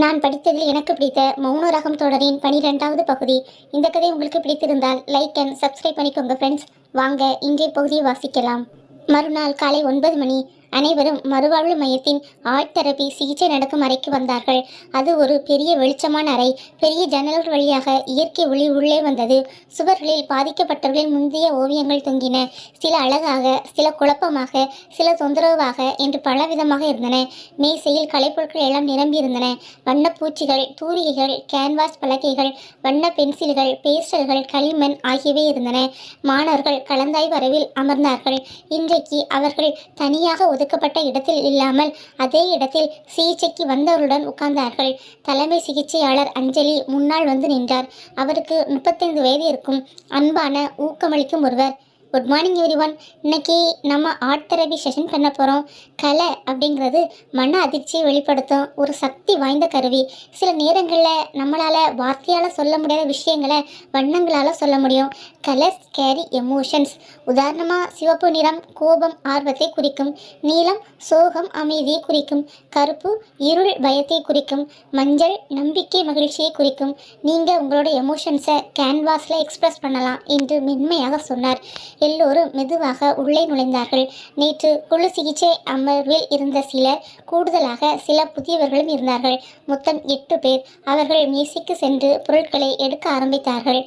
நான் படித்ததில் எனக்கு பிடித்த மௌன ராகம் தொடரின் 12வது பகுதி. இந்த கதை உங்களுக்கு பிடித்திருந்தால் லைக் அண்ட் சப்ஸ்கிரைப் பண்ணிக்கோங்க ஃப்ரெண்ட்ஸ். வாங்க இன்றைய பகுதியை வாசிக்கலாம். மறுநாள் காலை 9 மணி. அனைவரும் மறுவாழ்வு மையத்தின் ஆழ்தெரபி சிகிச்சை நடக்கும் அறைக்கு வந்தார்கள். அது ஒரு பெரிய வெளிச்சமான அறை. பெரிய ஜன்னல்கள் வழியாக இயற்கை ஒளி உள்ளே வந்தது. சுவர்களில் பாதிக்கப்பட்டவர்களின் முந்தைய ஓவியங்கள் தொங்கின. சில அழகாக, சில குழப்பமாக, சில தொந்தரவாக என்று பலவிதமாக இருந்தன. மேசையில் கலைப்பொருட்கள் எல்லாம் நிரம்பி இருந்தன. வண்ணப்பூச்சிகள், தூரிகைகள், கேன்வாஸ் பலகைகள், வண்ண பென்சில்கள், பேஸ்டல்கள், களிமண் ஆகியவை இருந்தன. மாணவர்கள் கலந்தாய்வு அறையில் அமர்ந்தார்கள். இன்றைக்கு அவர்கள் தனியாக ஒதுக்கப்பட்ட இடத்தில் இல்லாமல் அதே இடத்தில் சிகிச்சைக்கு வந்தவருடன் உட்கார்ந்தார்கள். தலைமை சிகிச்சையாளர் அஞ்சலி முன்னால் வந்து நின்றார். அவருக்கு 35 வயது இருக்கும். அன்பான, ஊக்கமளிக்கும் ஒருவர். Good morning everyone. இன்னைக்கு நம்ம ஆர்ட் தெரபி செஷன் பண்ண போகிறோம். கலை அப்படிங்கிறது மன அதிர்ச்சியை வெளிப்படுத்தும் ஒரு சக்தி வாய்ந்த கருவி. சில நேரங்களில் நம்மளால் வார்த்தையால் சொல்ல முடியாத விஷயங்களை வண்ணங்களால் சொல்ல முடியும். Colours carry emotions. உதாரணமாக சிவப்பு நிறம் கோபம் ஆர்வத்தை குறிக்கும். நீலம் சோகம் அமைதியை குறிக்கும். கருப்பு இருள் பயத்தை குறிக்கும். மஞ்சள் நம்பிக்கை மகிழ்ச்சியை குறிக்கும். நீங்கள் உங்களோட எமோஷன்ஸை கேன்வாஸில் எக்ஸ்பிரஸ் பண்ணலாம் என்று மென்மையாக சொன்னார். எல்லோரும் மெதுவாக உள்ளே நுழைந்தார்கள். நேற்று குழு சிகிச்சை அமர்வில் இருந்த சிலர், கூடுதலாக சில புதியவர்களும் இருந்தார்கள். மொத்தம் 8 பேர். அவர்கள் மேசைக்கு சென்று பொருட்களை எடுக்க ஆரம்பித்தார்கள்.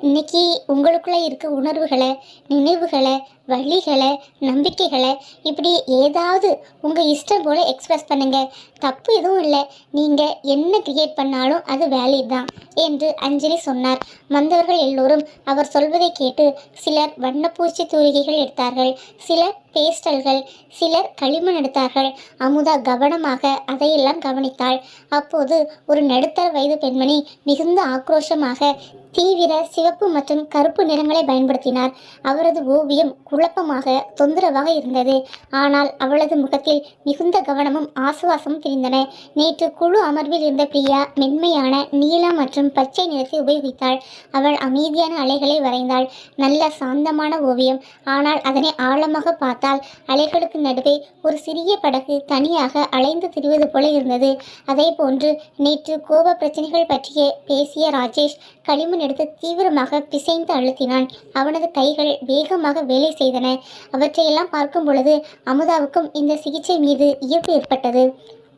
இன்னைக்கு உங்களுக்குள்ளே இருக்க உணர்வுகளை, நினைவுகளை, வழிகளை, நம்பிக்கைகளை இப்படி ஏதாவது உங்கள் இஷ்டம் போல் எக்ஸ்பிரஸ் பண்ணுங்கள். தப்பு எதுவும் இல்லை. நீங்கள் என்ன கிரியேட் பண்ணாலும் அது வேலிட் தான் என்று அஞ்சலி சொன்னார். வந்தவர்கள் எல்லோரும் அவர் சொல்வதை கேட்டு சிலர் வண்ணப்பூச்சி தூரிகைகள் எடுத்தார்கள், சிலர் பேஸ்டல்கள், சிலர் களிமண் எடுத்தார்கள். அமுதா கவனமாக அதையெல்லாம் கவனித்தாள். அப்போது ஒரு நடுத்தர வயது பெண்மணி மிகுந்த ஆக்ரோஷமாக தீவிர சிவப்பு மற்றும் கருப்பு நிறங்களை பயன்படுத்தினார். அவரது ஓவியம் குழப்பமாக, தொந்தரவாக இருந்தது. ஆனால் அவளது முகத்தில் மிகுந்த கவனமும் ஆசுவாசமும் தெரிந்தன. நேற்று குழு அமர்வில் இருந்த பிரியா மென்மையான நீலம் மற்றும் பச்சை நிறத்தை உபயோகித்தாள். அவள் அமைதியான அலைகளை வரைந்தாள். நல்ல சாந்தமான ஓவியம். ஆனால் அதனை ஆழமாக பார்த்தால் அலைகளுக்கு நடுவே ஒரு சிறிய படகு தனியாக அலைந்து திரிவது போல இருந்தது. அதே போன்று நேற்று கோப பிரச்சனைகள் பற்றிய பேசிய ராஜேஷ் களிமண் எடுத்து தீவிரமாக பிசைந்து அழுத்தினான். அவனது கைகள் வேகமாக வேலை செய்தன. அவற்றையெல்லாம் பார்க்கும் பொழுது அமுதாவுக்கும் இந்த சிகிச்சை மீது ஈர்ப்பு ஏற்பட்டது.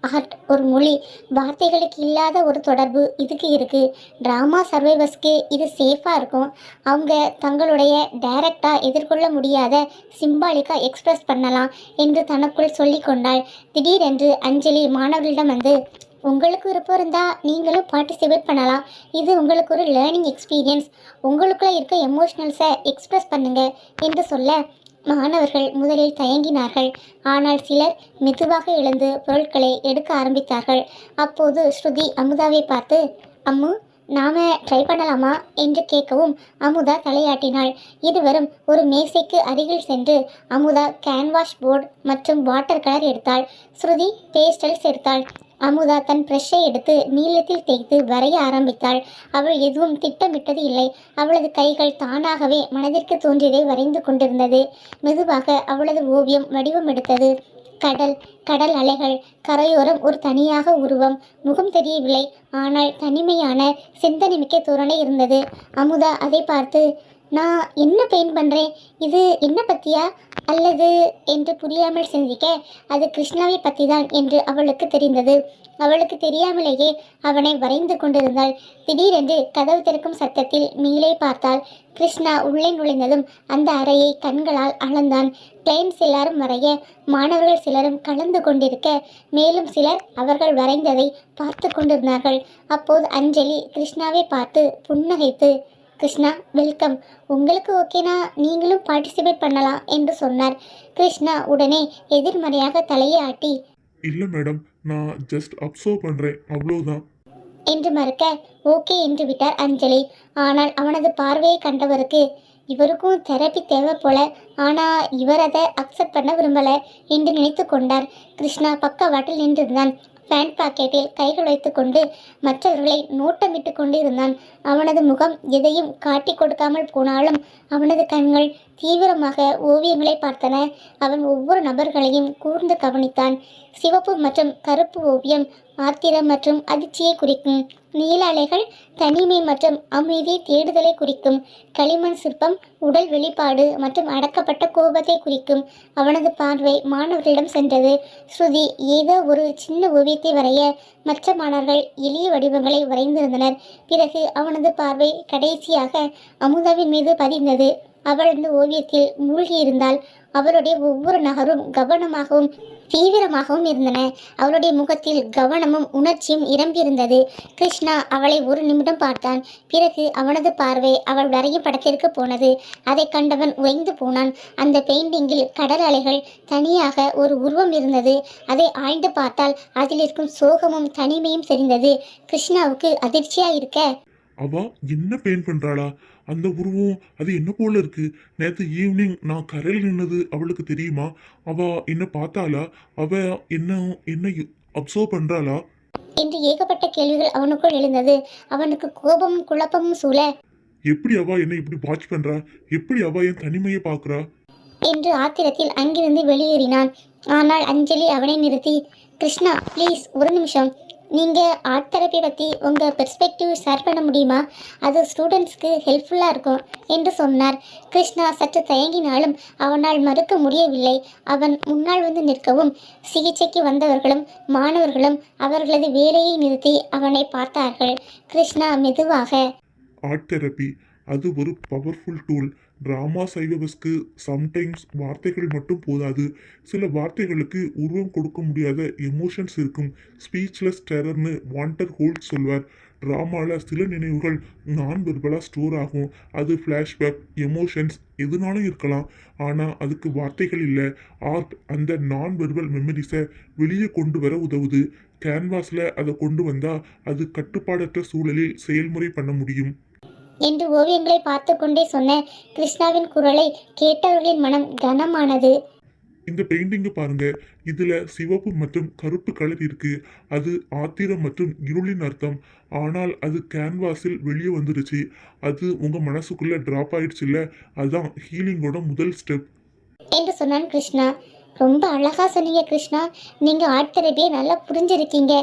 ஆர்ட் ஒரு மொழி. வார்த்தைகளுக்கு இல்லாத ஒரு தொடர்பு இதுக்கு இருக்குது. ட்ராமா சர்வைவர்ஸ்க்கு இது சேஃபாக இருக்கும். அவங்க தங்களுடைய டைரக்டாக எதிர்கொள்ள முடியாத சிம்பாலிக்காக எக்ஸ்பிரஸ் பண்ணலாம் என்று தனக்குள் சொல்லி கொண்டாள். திடீரென்று அஞ்சலி மாணவர்களிடம் வந்து, உங்களுக்கு விருப்பம் இருந்தால் நீங்களும் பார்ட்டிசிபேட் பண்ணலாம். இது உங்களுக்கு ஒரு லேர்னிங் எக்ஸ்பீரியன்ஸ். உங்களுக்குள்ளே இருக்க எமோஷ்னல்ஸை எக்ஸ்பிரஸ் பண்ணுங்க என்று சொல்ல மாணவர்கள் முதலில் தயங்கினார்கள். ஆனால் சிலர் மெதுவாக எழுந்து பொருட்களை எடுக்க ஆரம்பித்தார்கள். அப்போது ஸ்ருதி அமுதாவை பார்த்து, அம்மு, நாம ட்ரை பண்ணலாமா என்று கேட்கவும் அமுதா தலையாட்டினாள். இருவரும் ஒரு மேசைக்கு அருகில் சென்று அமுதா கேன்வாஸ் போர்டு மற்றும் வாட்டர் கலர் எடுத்தாள். ஸ்ருதி பேஸ்டல்ஸ் எடுத்தாள். அமுதா தன் ப்ரெஷ்ஷை எடுத்து நீளத்தில் தேய்த்து வரைய ஆரம்பித்தாள். அவள் எதுவும் திட்டமிட்டது இல்லை. அவளது கைகள் தானாகவே மனதிற்கு தோன்றியதை வரைந்து கொண்டிருந்தது. மெதுவாக அவளது ஓவியம் வடிவம் எடுத்தது. கடல், கடல் அலைகள், கரையோரம் ஒரு தனியாக உருவம். முகம் தெரியவில்லை. ஆனால் தனிமையான சிந்தனைமிக்க தோரணை இருந்தது. அமுதா அதை பார்த்து, நான் என்ன பெயிண்ட் பண்ணுறேன், இது என்ன பற்றியா அல்லது என்று புரியாமல் சிந்திக்க, அது கிருஷ்ணாவை பற்றி தான் என்று அவளுக்கு தெரிந்தது. அவளுக்கு தெரியாமலேயே அவனை வரைந்து கொண்டிருந்தாள். திடீரென்று கதவு திறக்கும் சத்தத்தில் மேலே பார்த்தாள். கிருஷ்ணா உள்ளே நுழைந்ததும் அந்த அறையை கண்களால் அளந்தான். கிளைண்ட்ஸ் எல்லாரும் வரைய, மாணவர்கள் சிலரும் கலந்து கொண்டிருக்க, மேலும் சிலர் அவர்கள் வரைந்ததை பார்த்து கொண்டிருந்தார்கள். அப்போது அஞ்சலி கிருஷ்ணாவை பார்த்து புன்னகைத்து, கிருஷ்ணா வெல்கம், உங்களுக்கு ஓகேனா நீங்களும் பார்ட்டிசிபேட் பண்ணலாம் என்று சொன்னார். கிருஷ்ணா உடனே எதிர்மறையாக தலையை ஆட்டி, இல்லை மேடம், நான் ஜஸ்ட் அப்சர்வ் பண்ணுறேன், அவ்வளோதான் என்று மறுக்க ஓகே என்று விட்டார் அஞ்சலி. ஆனால் அவனது பார்வையை கண்டவருக்கு, இவருக்கும் தெரப்பி தேவை போல, ஆனால் இவர் அதை அக்செப்ட் பண்ண விரும்பலை என்று நினைத்து கொண்டார். கிருஷ்ணா பக்கவாட்டில் நின்றிருந்தான். பேண்ட் பாக்கெட்டில் கைகள் வைத்துக்கொண்டு மற்றவர்களை நோட்டமிட்டு கொண்டு இருந்தான். அவனது முகம் எதையும் காட்டி கொடுக்காமல் போனாலும் அவனது கண்கள் தீவிரமாக ஓவியங்களை பார்த்தன. அவன் ஒவ்வொரு நபர்களையும் கூர்ந்து கவனித்தான். சிவப்பு மற்றும் கருப்பு ஓவியம் ஆத்திரம் மற்றும் அதிர்ச்சியை குறிக்கும். நீல அலைகள் தனிமை மற்றும் அமைதி தேடுதலை குறிக்கும். களிமண் சிற்பம் உடல் வெளிப்பாடு மற்றும் அடக்கப்பட்ட கோபத்தை குறிக்கும். அவனது பார்வை மாணவர்களிடம் சென்றது. ஸ்ருதி ஏதோ ஒரு சின்ன ஓவியத்தை வரைய மற்ற மாணவர்கள் எளிய வடிவங்களை வரைந்திருந்தனர். பிறகு அவனது பார்வை கடைசியாக அமுதாவின் மீது பதிந்தது. அவள் அந்த ஓவியத்தில் மூழ்கியிருந்தாள். அவளுடைய ஒவ்வொரு நகரும் கவனமாகவும் தீவிரமாகவும் இருந்தன. அவளுடைய முகத்தில் கவனமும் உணர்ச்சியும் நிரம்பியிருந்தது. கிருஷ்ணா அவளை ஒரு நிமிடம் பார்த்தான். பிறகு அவனது பார்வை அவள் வரையும் படத்திற்கு போனது. அதை கண்டவன் உறைந்து போனான். அந்த பெயிண்டிங்கில் கடல் அலைகள் தனியாக ஒரு உருவம் இருந்தது. அதை ஆழ்ந்து பார்த்தால் அதில் இருக்கும் சோகமும் தனிமையும் தெரிந்தது. கிருஷ்ணாவுக்கு அதிர்ச்சியாயிருக்க, அவ என்ன பெயிண்ட் பண்றாளா? அந்த உருவம் அது என்ன போல இருக்கு? நேற்று ஈவினிங் நான் கரையில் நின்னது அவளுக்கு தெரியுமா? அவ என்ன பார்த்தாளா? அவ என்ன என்ன அப்சர்வ் பண்றாளா? என்று ஏகப்பட்ட கேள்விகள் அவனுக்குள் எழுந்தது. அவனுக்கு கோபமும் குழப்பமும் சூழ, எப்படி அவ என்ன இப்படி வாட்ச் பண்றா? எப்படி அவ என் தனிமையை பார்க்கறா? என்று ஆத்திரத்தில் அங்கிருந்து வெளியேறினான். ஆனால் அஞ்சலி அவனை நிறுத்தி, கிருஷ்ணா ப்ளீஸ் ஒரு நிமிஷம், நீங்கள் ஆர்ட் தெரப்பி பற்றி உங்கள் பெர்ஸ்பெக்டிவ் ஷேர் பண்ண முடியுமா? அது ஸ்டூடெண்ட்ஸ்க்கு ஹெல்ப்ஃபுல்லாக இருக்கும் என்று சொன்னார். கிருஷ்ணா சற்று தயங்கினாலும் அவனால் மறுக்க முடியவில்லை. அவன் முன்னால் வந்து நிற்கவும் சிகிச்சைக்கு வந்தவர்களும் மாணவர்களும் அவர்களது வேலையை நிறுத்தி அவனை பார்த்தார்கள். கிருஷ்ணா மெதுவாக, ஆர்ட் தெரப்பி அது ஒரு பவர்ஃபுல் டூல். ட்ராமா சைவஸ்க்கு சம்டைம்ஸ் வார்த்தைகள் மட்டும் போதாது. சில வார்த்தைகளுக்கு உருவம் கொடுக்க முடியாத எமோஷன்ஸ் இருக்கும். ஸ்பீச்லெஸ் டெரர்னு வாண்டர் ஹோல்ட் சொல்வார். ட்ராமாவில் சில நினைவுகள் நான் வெர்பலாக ஸ்டோர் ஆகும். அது ஃப்ளாஷ்பேக், எமோஷன்ஸ் எதுனாலும் இருக்கலாம். ஆனால் அதுக்கு வார்த்தைகள் இல்லை. ஆர்ட் அந்த நான் வெர்பல் மெமரிஸை வெளியே கொண்டு வர உதவுது. கேன்வாஸில் அதை கொண்டு வந்தால் அது கட்டுப்பாடற்ற சூழலில் செயல்முறை பண்ண முடியும் என்று ஓவியங்களை பார்த்து கொண்டே சொன்ன கிருஷ்ணாவின் குரலை கேட்டவர்களின் மனம் கனமானது. இந்த பெயிண்டிங்கை பாருங்க. இதுல சிவப்பு மற்றும் கருப்பு கலர் இருக்கு. அது ஆத்திரம் மற்றும் இருளின் அர்த்தம். ஆனால் அது கேன்வாஸில் வெளியே வந்துடுச்சு. அது உங்க மனசுக்குள்ள டிராப் ஆயிடுச்சு இல்ல? அதுதான் ஹீலிங்கோட முதல் ஸ்டெப் என்று சொன்னான் கிருஷ்ணா. ரொம்ப அழகாக சொன்னீங்க கிருஷ்ணா. நீங்கள் ஆர்ட் தெரப்பியை நல்லா புரிஞ்சிருக்கீங்க.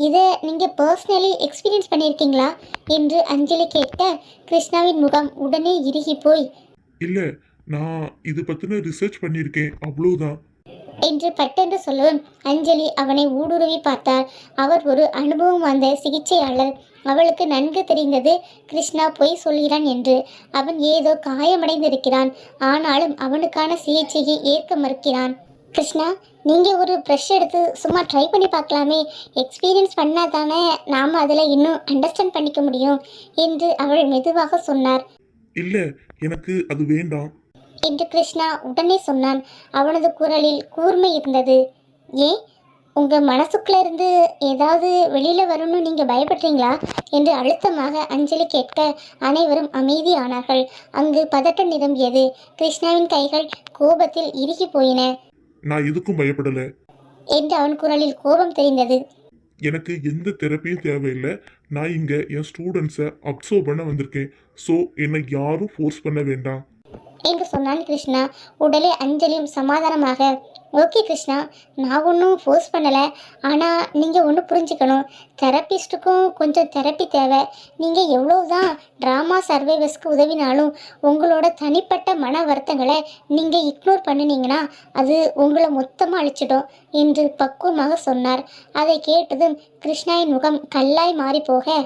இதை நீங்கள் பர்சனலி எக்ஸ்பீரியன்ஸ் பண்ணியிருக்கீங்களா என்று அஞ்சலி கேட்க கிருஷ்ணாவின் முகம் உடனே இறுகி போய், இல்ல, நான் இது பத்தின ரிசர்ச் பண்ணியிருக்கேன், அவ்வளவுதான் என்று பட்டென்று சொல்லவும் அஞ்சலி அவனை ஊடுருவி பார்த்தார். அவர் ஒரு அனுபவம் வந்த சிகிச்சையாளர். அவளுக்கு நன்கு தெரிந்தது கிருஷ்ணா பொய் சொல்கிறான் என்று. அவன் ஏதோ காயமடைந்திருக்கிறான். ஆனாலும் அவனுக்கான சிகிச்சையை ஏற்க மறுக்கிறான். கிருஷ்ணா, நீங்கள் ஒரு ப்ரெஷ் எடுத்து சும்மா ட்ரை பண்ணி பார்க்கலாமே. எக்ஸ்பீரியன்ஸ் பண்ணால் தானே நாம் அதில் இன்னும் அண்டர்ஸ்டாண்ட் பண்ணிக்க முடியும் என்று அவள் மெதுவாக சொன்னார். இல்ல, எனக்கு அது வேண்டாம் என்று கிருஷ்ணா உடனே சொன்னான். அவனது குரலில் கூர்மை இருந்தது. ஏன், உங்கள் மனசுக்குள்ளே இருந்து ஏதாவது வெளியில் வரும்னு நீங்கள் பயப்படுறீங்களா என்று அழுத்தமாக அஞ்சலி கேட்க அனைவரும் அமைதியானார்கள். அங்கு பதட்டம் நிரம்பியது. கிருஷ்ணாவின் கைகள் கோபத்தில் இறுகி போயின. நான் எதுக்கும் பயப்படல. என்று அவன் குரலில் கோபம் தெரிந்தது. எனக்கு எந்த தெரப்பியும் தேவையில்லை. நான் இங்கே என் ஸ்டூடெண்ட்ஸை அப்சர்வ் பண்ண வந்திருக்கேன். ஸோ என்னை யாரும் ஃபோர்ஸ் பண்ண வேண்டாம் என்று சொன்னான் கிருஷ்ணா. உடலே அஞ்சலியும் சமாதானமாக, ஓகே கிருஷ்ணா, நான் ஒன்றும் ஃபோர்ஸ் பண்ணலை. ஆனால் நீங்கள் ஒன்று புரிஞ்சுக்கணும், தெரப்பிஸ்ட்டுக்கும் கொஞ்சம் தெரப்பி தேவை. நீங்கள் எவ்வளோதான் ட்ராமா சர்வைவர்ஸ்க்கு உதவினாலும் உங்களோட தனிப்பட்ட மன வருத்தங்களை நீங்கள் இக்னோர் பண்ணினீங்கன்னா அது உங்களை மொத்தமாக அழிச்சிடும் என்று பக்குவமாக சொன்னார். அதை கேட்டதும் கிருஷ்ணாவின் முகம் கல்லாய் மாறிப்போக,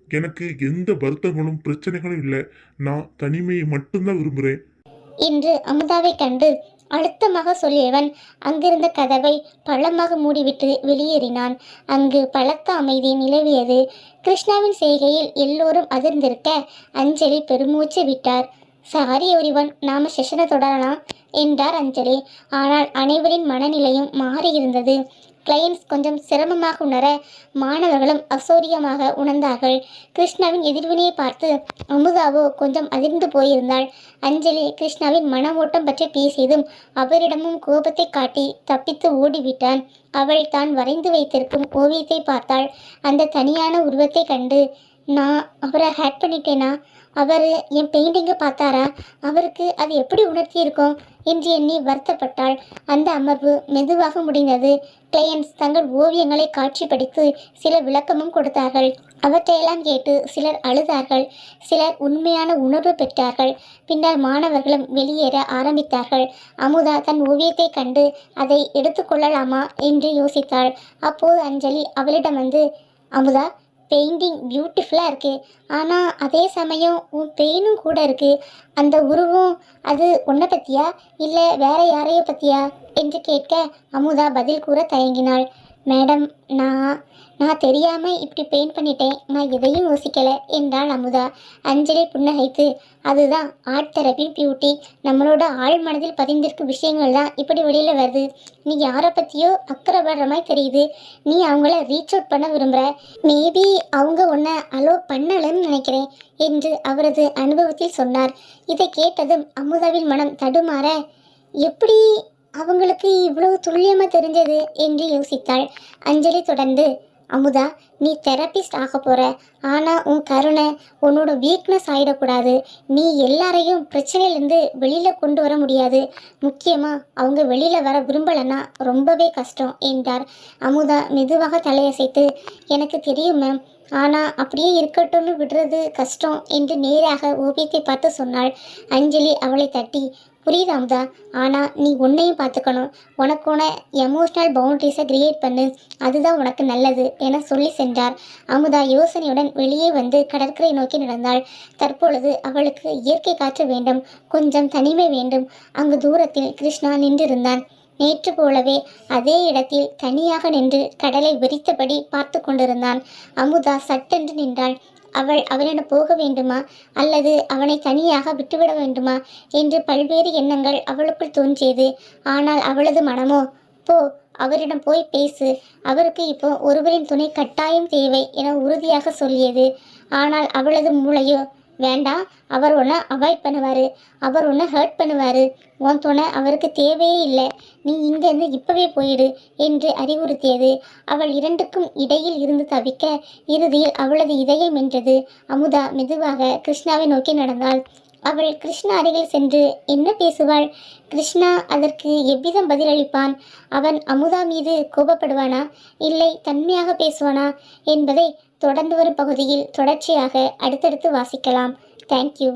எனக்கு எந்த வருத்தங்களும் பிரச்சனைகளும் இல்லை. நான் தனிமையை மட்டும்தான் விரும்புகிறேன் என்று அமுதாவை கண்டு அழுத்தமாக சொல்லியவன் அங்கிருந்த கதவை பள்ளமாக மூடிவிட்டு வெளியேறினான். அங்கு பலத்த அமைதி நிலவியது. கிருஷ்ணாவின் செய்கையில் எல்லோரும் அதிர்ந்திருக்க அஞ்சலி பெருமூச்சு விட்டார். சாரி எவ்ரிவன், நாம செஷனை தொடரலாம் என்றார் அஞ்சலி. ஆனால் அனைவரின் மனநிலையும் மாறியிருந்தது. கிளையன்ஸ் கொஞ்சம் சிரமமாக உணர மாணவர்களும் அசௌரியமாக உணர்ந்தார்கள். கிருஷ்ணாவின் எதிர்வினையை பார்த்து அமுதாவோ கொஞ்சம் அதிர்ந்து போயிருந்தாள். அஞ்சலி கிருஷ்ணாவின் மன ஓட்டம் பற்றி பேசியதும் அவரிடமும் கோபத்தை காட்டி தப்பித்து ஓடிவிட்டான். அவள் தான் வரைந்து வைத்திருக்கும் ஓவியத்தை பார்த்தாள். அந்த தனியான உருவத்தை கண்டு, நான் அவரை ஹேட் பண்ணிட்டேனா? அவர் என் பெயிண்டிங்கை பார்த்தாரா? அவருக்கு அது எப்படி உணர்த்தி இருக்கும் என்று எண்ணி வருத்தப்பட்டாள். அந்த அமர்வு மெதுவாக முடிந்தது. கிளையன்ஸ் தங்கள் ஓவியங்களை காட்சிப்படுத்தி சில விளக்கமும் கொடுத்தார்கள். அவற்றையெல்லாம் கேட்டு சிலர் அழுதார்கள், சிலர் உண்மையான உணர்வு பெற்றார்கள். பின்னர் மாணவர்களும் வெளியேற ஆரம்பித்தார்கள். அமுதா தன் ஓவியத்தை கண்டு அதை எடுத்துக்கொள்ளலாமா என்று யோசித்தாள். அப்போது அஞ்சலி அவளிடம் வந்து, அமுதா, பெயிண்டிங் பியூட்டிஃபுல்லாக இருக்குது, ஆனால் அதே சமயம் உன் பெயினும் கூட இருக்குது. அந்த உருவம் அது உன்னை பற்றியா இல்லை வேற யாரையோ பற்றியா என்று கேட்க அமுதா பதில் கூற தயங்கினாள். மேடம், நான் தெரியாமல் இப்படி பெயிண்ட் பண்ணிட்டேன், நான் எதையும் யோசிக்கலை என்றாள் அமுதா. அஞ்சலி புன்னகைத்து, அதுதான் ஆர்ட் தெரப்பி பியூட்டி. நம்மளோட ஆழ் மனதில் பதிந்திருக்கும் விஷயங்கள் தான் இப்படி வெளியில் வருது. நீ யாரை பற்றியோ அக்கறைப்படுற மாதிரி தெரியுது. நீ அவங்கள ரீச் அவுட் பண்ண விரும்புகிற. மேபி அவங்க உன்னை அலோ பண்ணலன்னு நினைக்கிறேன் என்று அவரது அனுபவத்தில் சொன்னார். இதை கேட்டதும் அமுதாவின் மனம் தடுமாற, எப்படி அவங்களுக்கு இவ்வளவு துல்லியமாக தெரிஞ்சது என்று யோசித்தாள். அஞ்சலி தொடர்ந்து, அமுதா, நீ தெரப்பிஸ்ட் ஆக போகிற, ஆனால் உன் கருணை உன்னோட வீக்னஸ் ஆகிடக்கூடாது. நீ எல்லாரையும் பிரச்சனையிலேருந்து வெளியில் கொண்டு வர முடியாது. முக்கியமாக அவங்க வெளியில் வர விரும்பலைன்னா ரொம்பவே கஷ்டம் என்றார். அமுதா மெதுவாக தலையசைத்து, எனக்கு தெரியும் மேம், ஆனால் அப்படியே இருக்கட்டும்னு விடுறது கஷ்டம் என்று நேராக ஓவியத்தை பார்த்து சொன்னாள். அஞ்சலி அவளை தட்டி, புரியுது அமுதா, ஆனால் நீ உன்னையும் பார்த்துக்கணும். உனக்கான எமோஷ்னல் பவுண்டரிஸை கிரியேட் பண்ணு, அதுதான் உனக்கு நல்லது என சொல்லி சென்றார். அமுதா யோசனையுடன் வெளியே வந்து கடற்கரை நோக்கி நடந்தாள். தற்பொழுது அவளுக்கு இயற்கை காற்று வேண்டும், கொஞ்சம் தனிமை வேண்டும். அங்கு தூரத்தில் கிருஷ்ணா நின்றிருந்தான். நேற்று போலவே அதே இடத்தில் தனியாக நின்று கடலை விரித்தபடி பார்த்து கொண்டிருந்தான். அமுதா சட்டென்று நின்றாள். அவனிடம் போக வேண்டுமா அல்லது அவனை தனியாக விட்டுவிட வேண்டுமா என்று பல்வேறு எண்ணங்கள் அவளுக்குள் தோன்றியது. ஆனால் அவளது மனமோ, போ, அவரிடம் போய் பேசு, அவருக்கு இப்போ ஒருவரின் துணை கட்டாயம் தேவை என உறுதியாக சொல்லியது. ஆனால் அவளது மூளையோ, வேண்டாம், அவர் உன்னை அவாய்ட் பண்ணுவார், அவர் உன்னை ஹர்ட் பண்ணுவார், உன் துணை அவருக்கு தேவையே இல்லை, நீ இங்கேருந்து இப்போவே போயிடு என்று அறிவுறுத்தியது. அவள் இரண்டுக்கும் இடையில் இருந்து தவிக்க இறுதியில் அவளது இதயம் வென்றது. அமுதா மெதுவாக கிருஷ்ணாவை நோக்கி நடந்தாள். அவள் கிருஷ்ணா அருகில் சென்று என்ன பேசுவாள்? கிருஷ்ணா அதற்கு எவ்விதம் பதிலளிப்பான்? அவன் அமுதா மீது கோபப்படுவானா இல்லை தன்மையாக பேசுவானா என்பதை தொடர்ந்து வரும் பகுதியில் தொடர்ச்சியாக அடுத்தடுத்து வாசிக்கலாம். தேங்க்யூ.